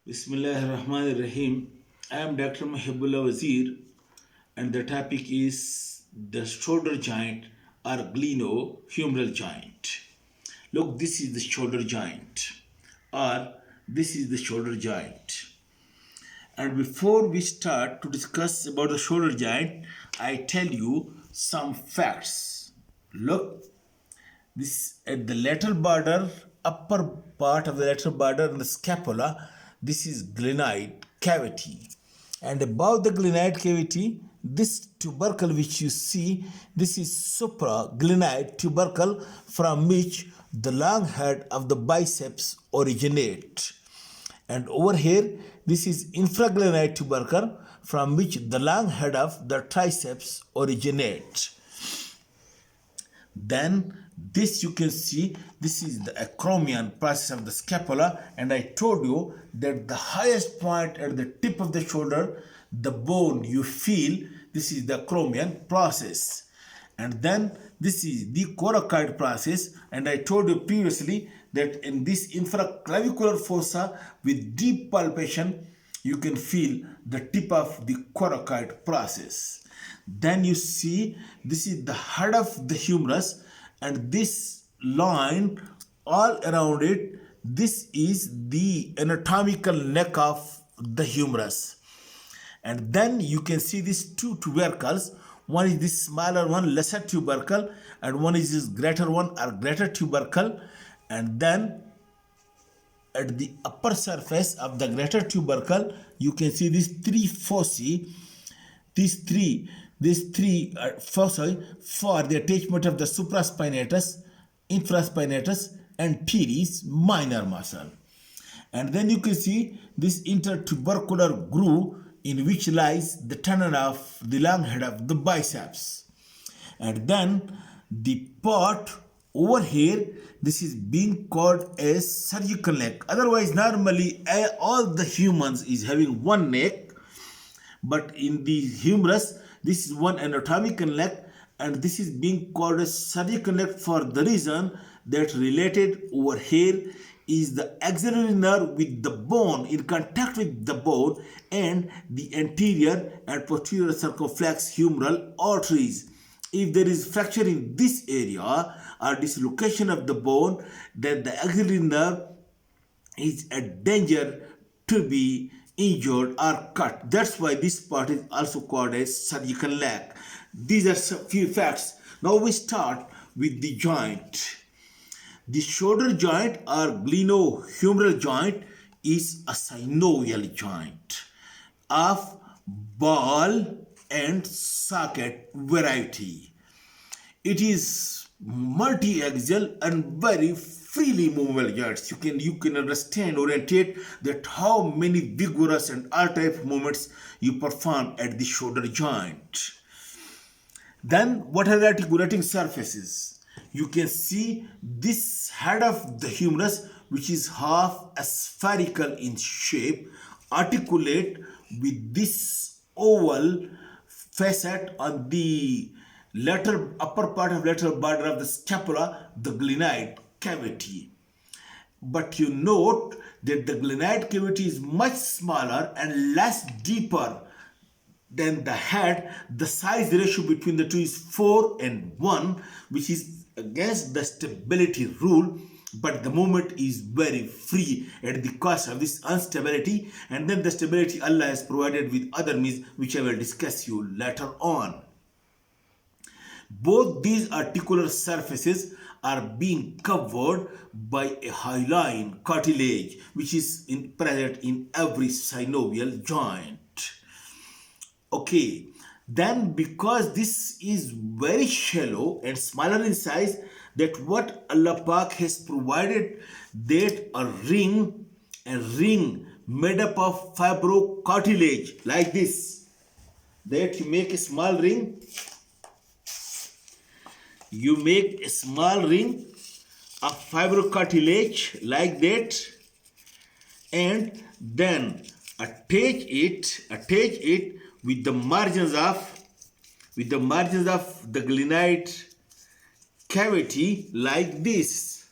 Bismillahirrahmanirrahim. I am Dr. Mahibullah Wazir, and the topic is the shoulder joint or glenohumeral joint. Look, this is the shoulder joint, or this is the shoulder joint. And before we start to discuss about the shoulder joint, I tell you some facts. Look, this at the lateral border, upper part of the lateral border and the scapula, this is glenoid cavity. And above the glenoid cavity, this tubercle which you see, this is supraglenoid tubercle from which the long head of the biceps originate. And over here, this is infraglenoid tubercle from which the long head of the triceps originate. Then this you can see, this is the acromion process of the scapula, and I told you that the highest point at the tip of the shoulder, the bone you feel, this is the acromion process. And then this is the coracoid process, and I told you previously that in this infraclavicular fossa with deep palpation, you can feel the tip of the coracoid process. Then you see this is the head of the humerus, and this line all around it, this is the anatomical neck of the humerus. And then you can see these two tubercles. One is this smaller one, lesser tubercle, and one is this greater one or greater tubercle. And then at the upper surface of the greater tubercle, you can see these three fossae. These three fossae for the attachment of the supraspinatus, infraspinatus, and teres minor muscle. And then you can see this intertubercular groove in which lies the tendon of the long head of the biceps. And then the part over here, this is being called as surgical neck. Otherwise, normally all the humans is having one neck, but in the humerus, this is one anatomical neck, and this is being called as surgical neck for the reason that related over here is the axillary nerve with the bone, in contact with the bone, and the anterior and posterior circumflex humeral arteries. If there is fracture in this area or dislocation of the bone, then the axillary nerve is at danger to be injured or cut. That's why this part is also called as surgical leg. These are some few facts. Now we start with the joint. The shoulder joint or glenohumeral joint is a synovial joint of ball and socket variety. It is multi-axial and very freely movable joints. You can understand, orientate that how many vigorous and all type of movements you perform at the shoulder joint. Then what are the articulating surfaces? You can see this head of the humerus, which is half spherical in shape, articulate with this oval facet on the upper part of lateral border of the scapula, the glenoid cavity. But you note that the glenoid cavity is much smaller and less deeper than the head. The size ratio between the two is 4:1, which is against the stability rule, but the movement is very free at the cost of this instability, and then the stability Allah has provided with other means, which I will discuss you later on. Both these articular surfaces are being covered by a hyaline cartilage, which is present in every synovial joint. Okay, then because this is very shallow and smaller in size, that what Allah Pak has provided, that a ring made up of fibrocartilage like this, that you make a small ring, of fibrocartilage like that, and then attach it with the margins of the glenoid cavity like this.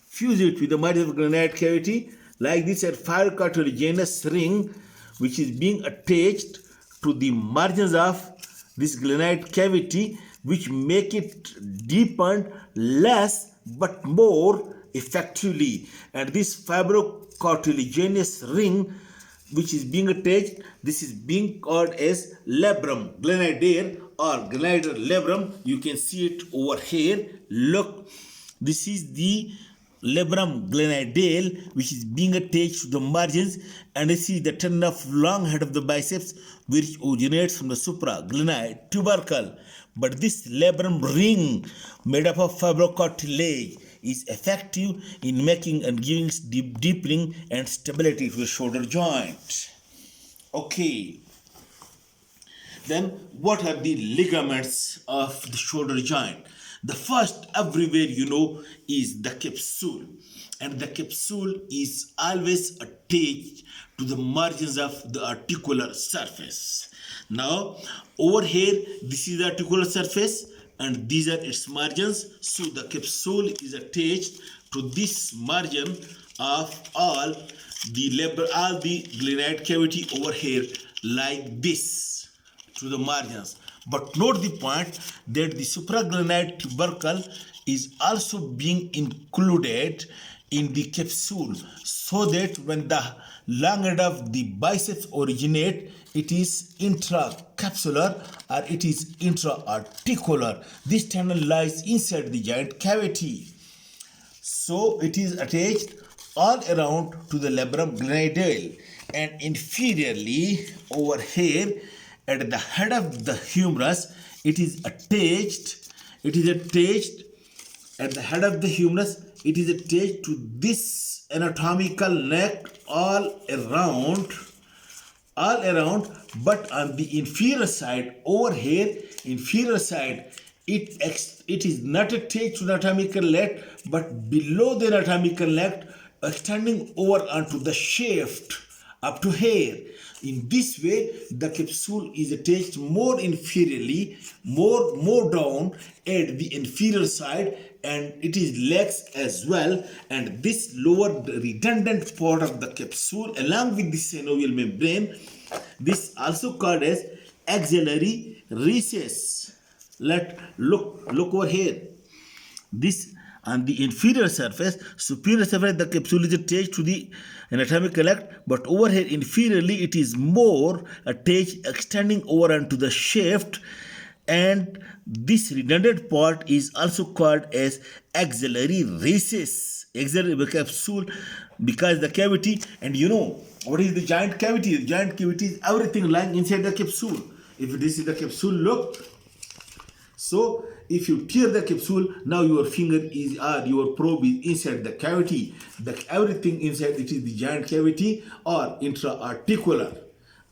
Fuse it with the margins of the glenoid cavity like this a fibrocartilaginous ring which is being attached to the margins of this glenoid cavity, which make it deepened less but more effectively. And this fibrocartilaginous ring which is being attached, this is being called as labrum glenoidale or glenoidal labrum. You can see it over here. Look, this is the labrum glenoidale which is being attached to the margins, and this is the tendon of long head of the biceps which originates from the supraglenoid tubercle. But this labrum ring made up of fibrocartilage is effective in making and giving deepening and stability to the shoulder joint. Okay. Then what are the ligaments of the shoulder joint? The first everywhere is the capsule, and the capsule is always attached to the margins of the articular surface. Now over here this is the articular surface and these are its margins, so the capsule is attached to this margin of all the glenoid cavity over here like this to the margins. But note the point that the supraglenoid tubercle is also being included in the capsule, so that when the long head of the biceps originate, it is intracapsular or it is intra-articular. This tendon lies inside the joint cavity, so it is attached all around to the labrum glenoidale, and inferiorly over here at the head of the humerus it is attached at the head of the humerus. It is attached to this anatomical neck all around, but on the inferior side over here, inferior side, it is not attached to the anatomical neck but below the anatomical neck, extending over onto the shaft up to here. In this way the capsule is attached more inferiorly, more down at the inferior side, and it is legs as well. And this lower redundant part of the capsule along with the synovial membrane, this also called as axillary recess. Look over here. This on the inferior surface, superior surface the capsule is attached to the anatomical neck, but over here inferiorly it is more attached, extending over onto the shaft, and this redundant part is also called as axillary recess. Axillary capsule, because the cavity, and what is the joint cavity? The joint cavity is everything lying inside the capsule. If this is the capsule, look. So if you tear the capsule, now your finger is your probe is inside the cavity. Everything inside it is the joint cavity or intra-articular.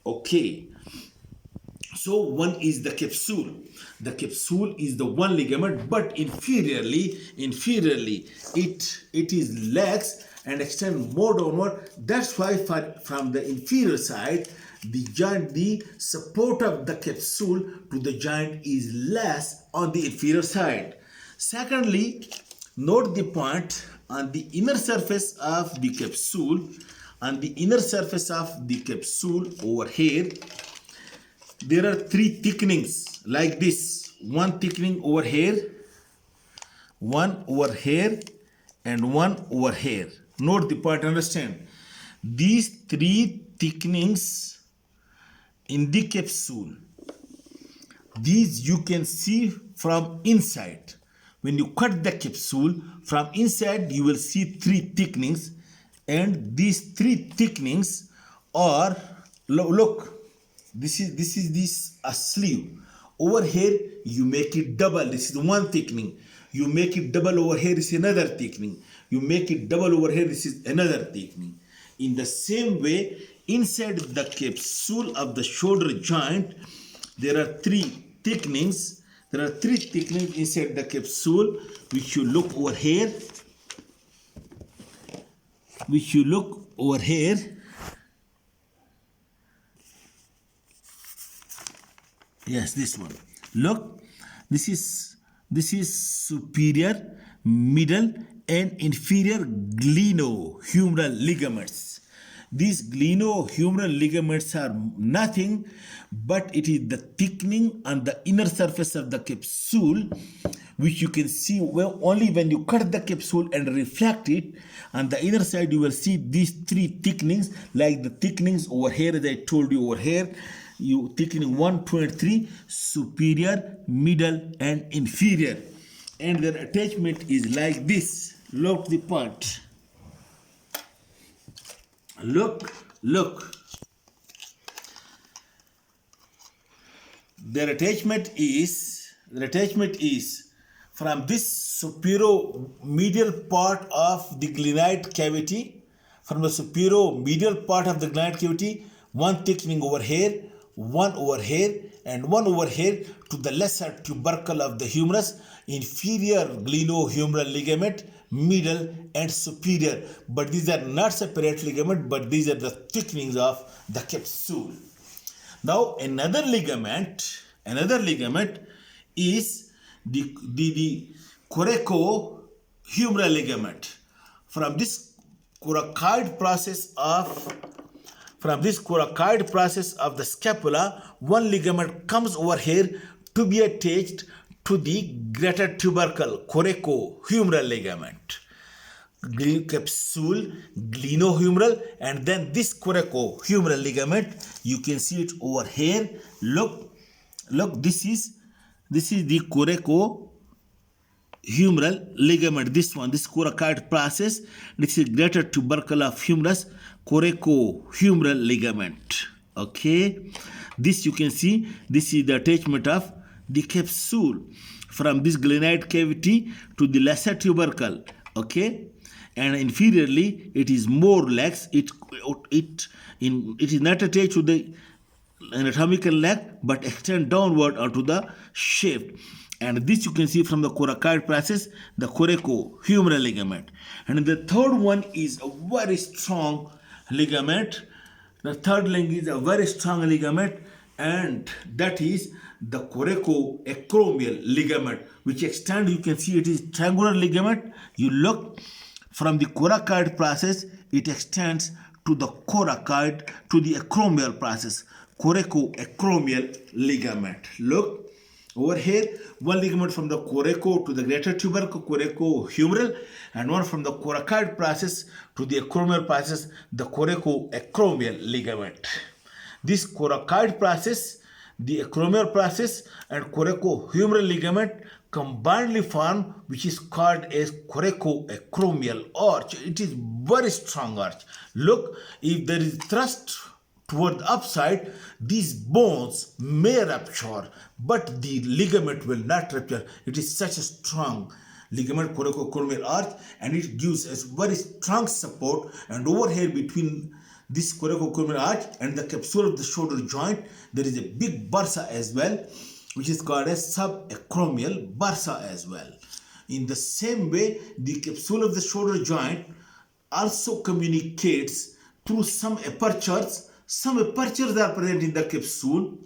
Okay. So one is the capsule. The capsule is the one ligament, but inferiorly it is legs and extend more downward. That's why from the inferior side, the support of the capsule to the joint is less on the inferior side. Secondly, note the point on the inner surface of the capsule. On the inner surface of the capsule over here, there are three thickenings like this. One thickening over here, one over here, and one over here. Note the point, understand. These three thickenings in the capsule, these you can see from inside. When you cut the capsule from inside, you will see three thickenings, and these three thickenings are, look, this is a sleeve. Over here you make it double. This is one thickening. You make it double over here, this is another thickening. You make it double over here, this is another thickening. In the same way, inside the capsule of the shoulder joint, there are three thickenings. There are three thickenings inside the capsule, which you look over here. Yes, this one. Look, this is superior middle, and inferior glenohumeral ligaments. These glenohumeral ligaments are nothing but it is the thickening on the inner surface of the capsule, which you can see only when you cut the capsule and reflect it. On the inner side you will see these three thickenings, like the thickenings over here, as I told you over here. You thickening 1, 2 and 3, superior, middle and inferior, and their attachment is like this. Look the part. Look. Their attachment is from this superior medial part of the glenoid cavity. From the superior medial part of the glenoid cavity, one thickening over here, one over here, and one over here to the lesser tubercle of the humerus, inferior glenohumeral ligament, middle and superior. But these are not separate ligament, but these are the thickenings of the capsule. Now another ligament is the coracohumeral ligament. From this coracoid process of the scapula, one ligament comes over here to be attached to the greater tubercle, coracohumeral ligament. Capsule, glenohumeral, and then this coracohumeral ligament. You can see it over here. Look, this is the coracohumeral ligament. This coracoid process. This is greater tubercle of humerus, coracohumeral ligament. Okay, this you can see. This is the attachment of the capsule from this glenoid cavity to the lesser tubercle. Okay, and inferiorly it is more lax. It is not attached to the anatomical leg but extend downward onto the shaft. And this you can see from the coracoid process, the coracohumeral ligament. And the third one is a very strong ligament. The third link is a very strong ligament, and that is the coracoacromial ligament, which extend. You can see it is triangular ligament. You look from the coracoid process, it extends to the coracoid to the acromial process, coracoacromial ligament. Look over here, one ligament from the coraco to the greater tubercle, coracohumeral, and one from the coracoid process to the acromial process, the coracoacromial ligament. This coracoid process, the acromial process, and coracohumeral ligament combinedly form, which is called as coracoacromial arch. It is very strong arch. Look, if there is thrust toward the upside, these bones may rupture, but the ligament will not rupture. It is such a strong ligament, coracoacromial arch, and it gives us very strong support. And over here between this coracoacromial arch and the capsule of the shoulder joint, there is a big bursa as well, which is called as subacromial bursa as well. In the same way, the capsule of the shoulder joint also communicates through some apertures. Some apertures are present in the capsule.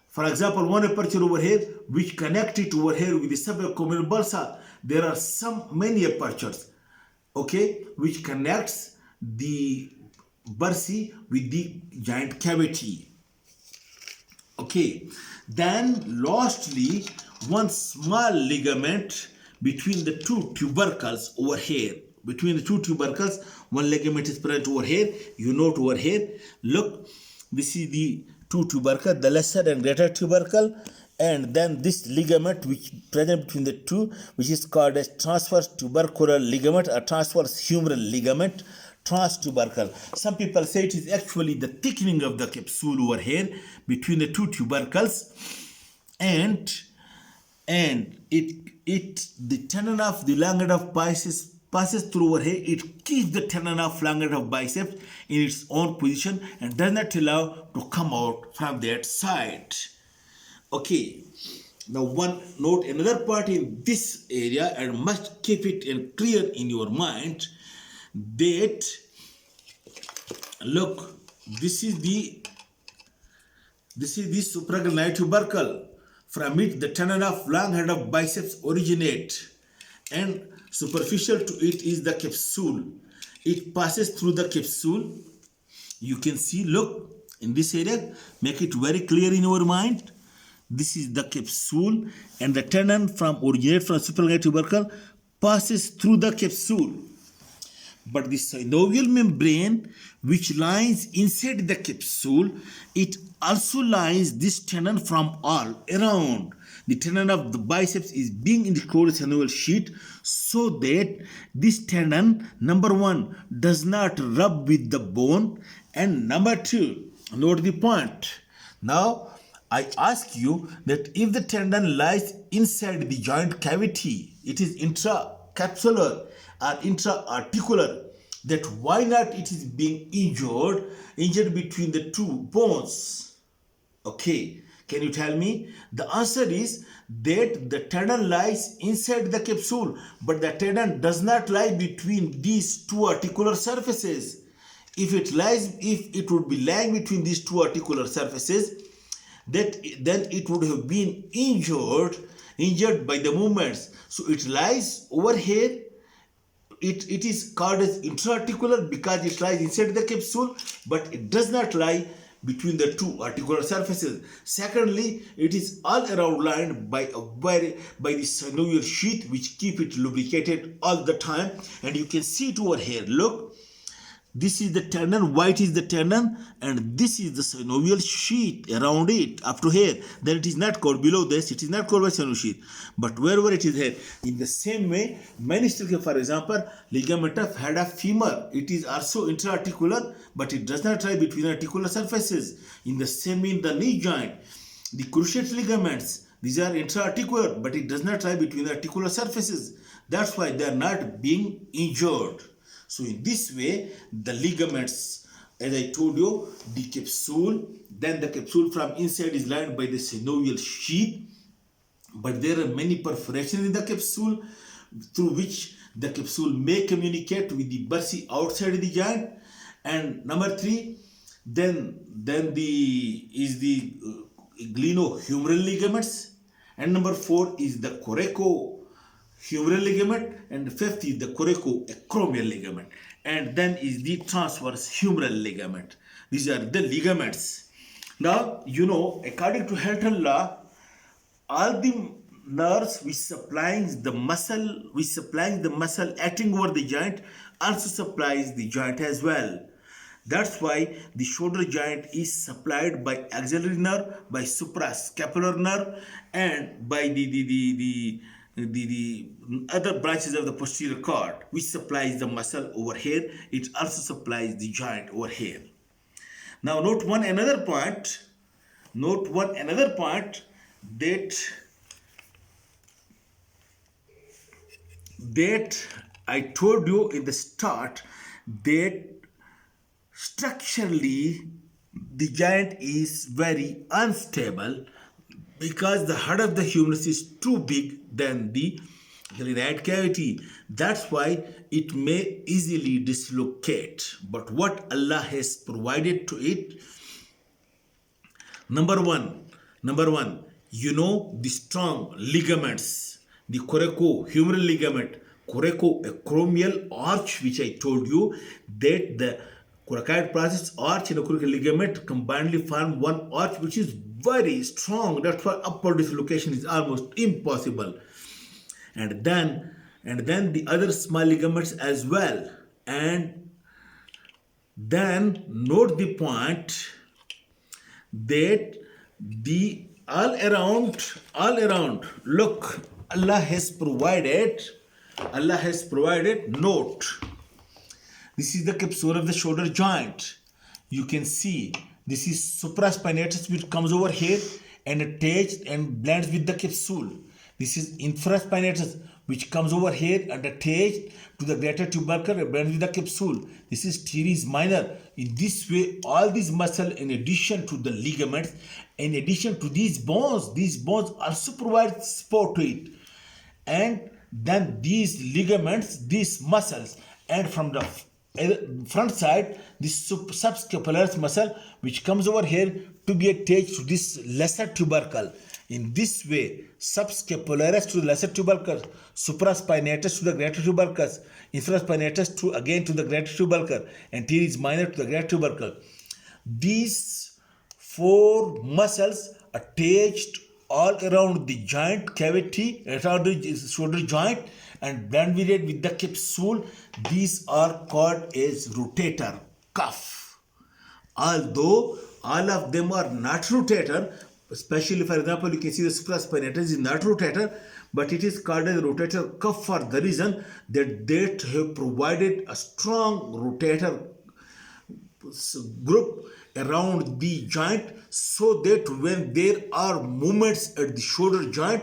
For example, one aperture over here which connect it over here with the subacromial bursa. There are many apertures, okay, which connects the bursae with the joint cavity. Okay, then lastly, one small ligament between the two tubercles over here. Between the two tubercles, one ligament is present over here. You note over here. Look, this is the two tubercle, the lesser and greater tubercle, and then this ligament which present between the two, which is called as transverse tubercular ligament or transverse humeral ligament, transtubercle. Some people say it is actually the thickening of the capsule over here between the two tubercles, and the tendon of the long head of biceps passes through over here. It keeps the tendon of long head of biceps in its own position and does not allow to come out from that side. Okay, now one note another part in this area, and must keep it clear in your mind, that look, this is the supraglenoid tubercle. From it the tendon of long head of biceps originate, and superficial to it is the capsule. It passes through the capsule. You can see, look, in this area, make it very clear in your mind. This is the capsule, and the tendon originates from supranuclear tubercle passes through the capsule. But the synovial membrane, which lies inside the capsule, it also lies this tendon from all around. The tendon of the biceps is being in the closed synovial sheath, so that this tendon, number one, does not rub with the bone, and number two, note the point. Now, I ask you that if the tendon lies inside the joint cavity, it is intracapsular or intra-articular, that why not it is being injured between the two bones? Okay, can you tell me? The answer is that the tendon lies inside the capsule, but the tendon does not lie between these two articular surfaces. If it would be lying between these two articular surfaces, then it would have been injured by the movements. So it lies over here. It is called as intra-articular because it lies inside the capsule, but it does not lie between the two articular surfaces. Secondly, it is all around lined by the synovial sheath, which keep it lubricated all the time. And you can see it over here. Look, this is the tendon, white is the tendon, and this is the synovial sheath around it up to here. Then it is not called below this, it is not called by synovial sheath, but wherever it is here. In the same way, meniscal, for example, ligament of head of femur, it is also intra-articular, but it does not lie between articular surfaces. In the same way, in the knee joint, the cruciate ligaments, these are intra-articular, but it does not lie between the articular surfaces. That's why they are not being injured. So in this way, the ligaments, as I told you, the capsule, then the capsule from inside is lined by the synovial sheath, but there are many perforations in the capsule through which the capsule may communicate with the bursae outside the joint. And number three, then the glenohumeral ligaments, and number four is the coracohumeral ligament, and fifth is the coracoacromial ligament, and then is the transverse humeral ligament. These are the ligaments. Now, you know, according to Henle law, all the nerves which supplies the muscle acting over the joint also supplies the joint as well. That's why the shoulder joint is supplied by axillary nerve, by suprascapular nerve, and by the other branches of the posterior cord, which supplies the muscle over here. It also supplies the joint over here. Now note another point that I told you in the start, that structurally the joint is very unstable because the head of the humerus is too big than the glenoid cavity. That's why it may easily dislocate. But what Allah has provided to it, number one, you know, the strong ligaments, the coracohumeral ligament, coracoacromial arch, which I told you that the coracoid process arch and the coracoid ligament combinedly form one arch, which is very strong. That's why upward dislocation is almost impossible. And then the other small ligaments as well. And then note the point that the all around, look, Allah has provided, note, this is the capsule of the shoulder joint. You can see this is supraspinatus, which comes over here and attached and blends with the capsule. This is infraspinatus, which comes over here and attached to the greater tubercle and blends with the capsule. This is teres minor. In this way, all these muscle, in addition to the ligaments, in addition to these bones also provide support to it. And then these ligaments, these muscles, and from the front side, this subscapularis muscle, which comes over here to be attached to this lesser tubercle. In this way, subscapularis to the lesser tubercle, supraspinatus to the greater tubercle, infraspinatus to again to the greater tubercle, and teres minor to the greater tubercle. These four muscles attached all around the joint cavity, around the shoulder joint, and banded with the capsule. These are called as rotator cuff. Although all of them are not rotator, especially for example, you can see the supraspinatus is not rotator, but it is called as rotator cuff for the reason that they have provided a strong rotator group around the joint, so that when there are movements at the shoulder joint,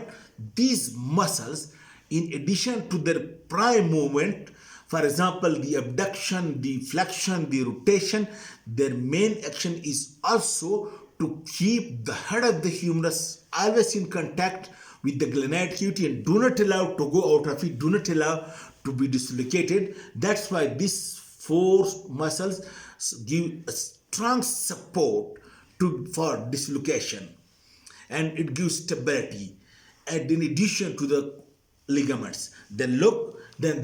these muscles, in addition to their prime movement, for example the abduction, the flexion, the rotation, their main action is also to keep the head of the humerus always in contact with the glenoid cavity and do not allow to go out of it, do not allow to be dislocated. That's why these four muscles give a strong support for dislocation, and it gives stability. And in addition to the ligaments, then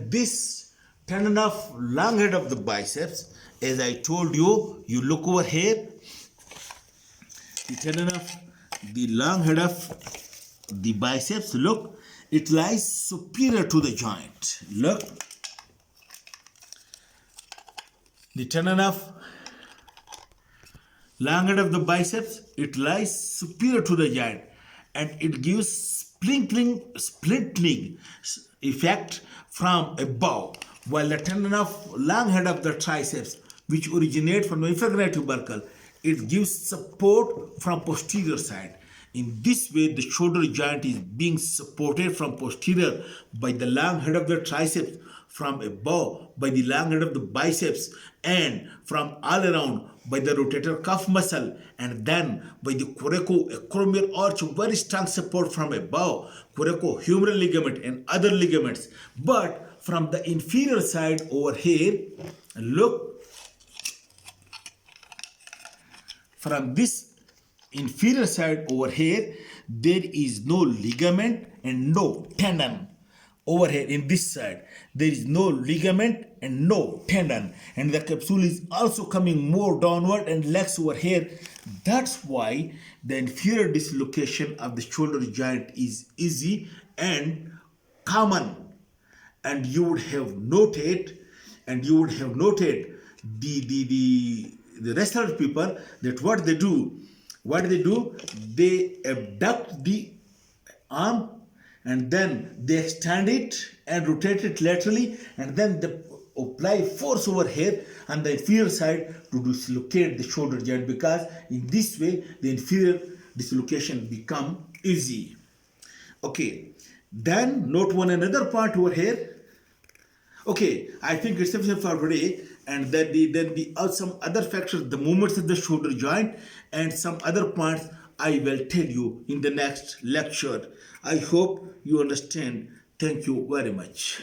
this tendon of long head of the biceps, as I told you, you look over here, the tendon of the long head of the biceps, look, it lies superior to the joint. Look, the tendon of long head of the biceps, it lies superior to the joint, and it gives splintering effect from above, while the tendon of long head of the triceps, which originate from the infragranate tubercle, it gives support from posterior side. In this way, the shoulder joint is being supported from posterior by the long head of the triceps, from above by the long head of the biceps, and from all around by the rotator cuff muscle, and then by the coracoacromial arch, very strong support from above, coracohumeral ligament and other ligaments. But from the inferior side over here, look, from this inferior side over here, there is no ligament and no tendon. Over here in this side, there is no ligament and no tendon, and the capsule is also coming more downward and less over here. That's why the inferior dislocation of the shoulder joint is easy and common. And you would have noted, the rest of the people, that what they do, they abduct the arm, and then they extend it and rotate it laterally, and then they apply force over here on the inferior side to dislocate the shoulder joint, because in this way the inferior dislocation become easy. Okay, then note one another part over here. Okay, I think it's sufficient for today, and then some other factors, the movements of the shoulder joint, and some other points I will tell you in the next lecture. I hope you understand. Thank you very much.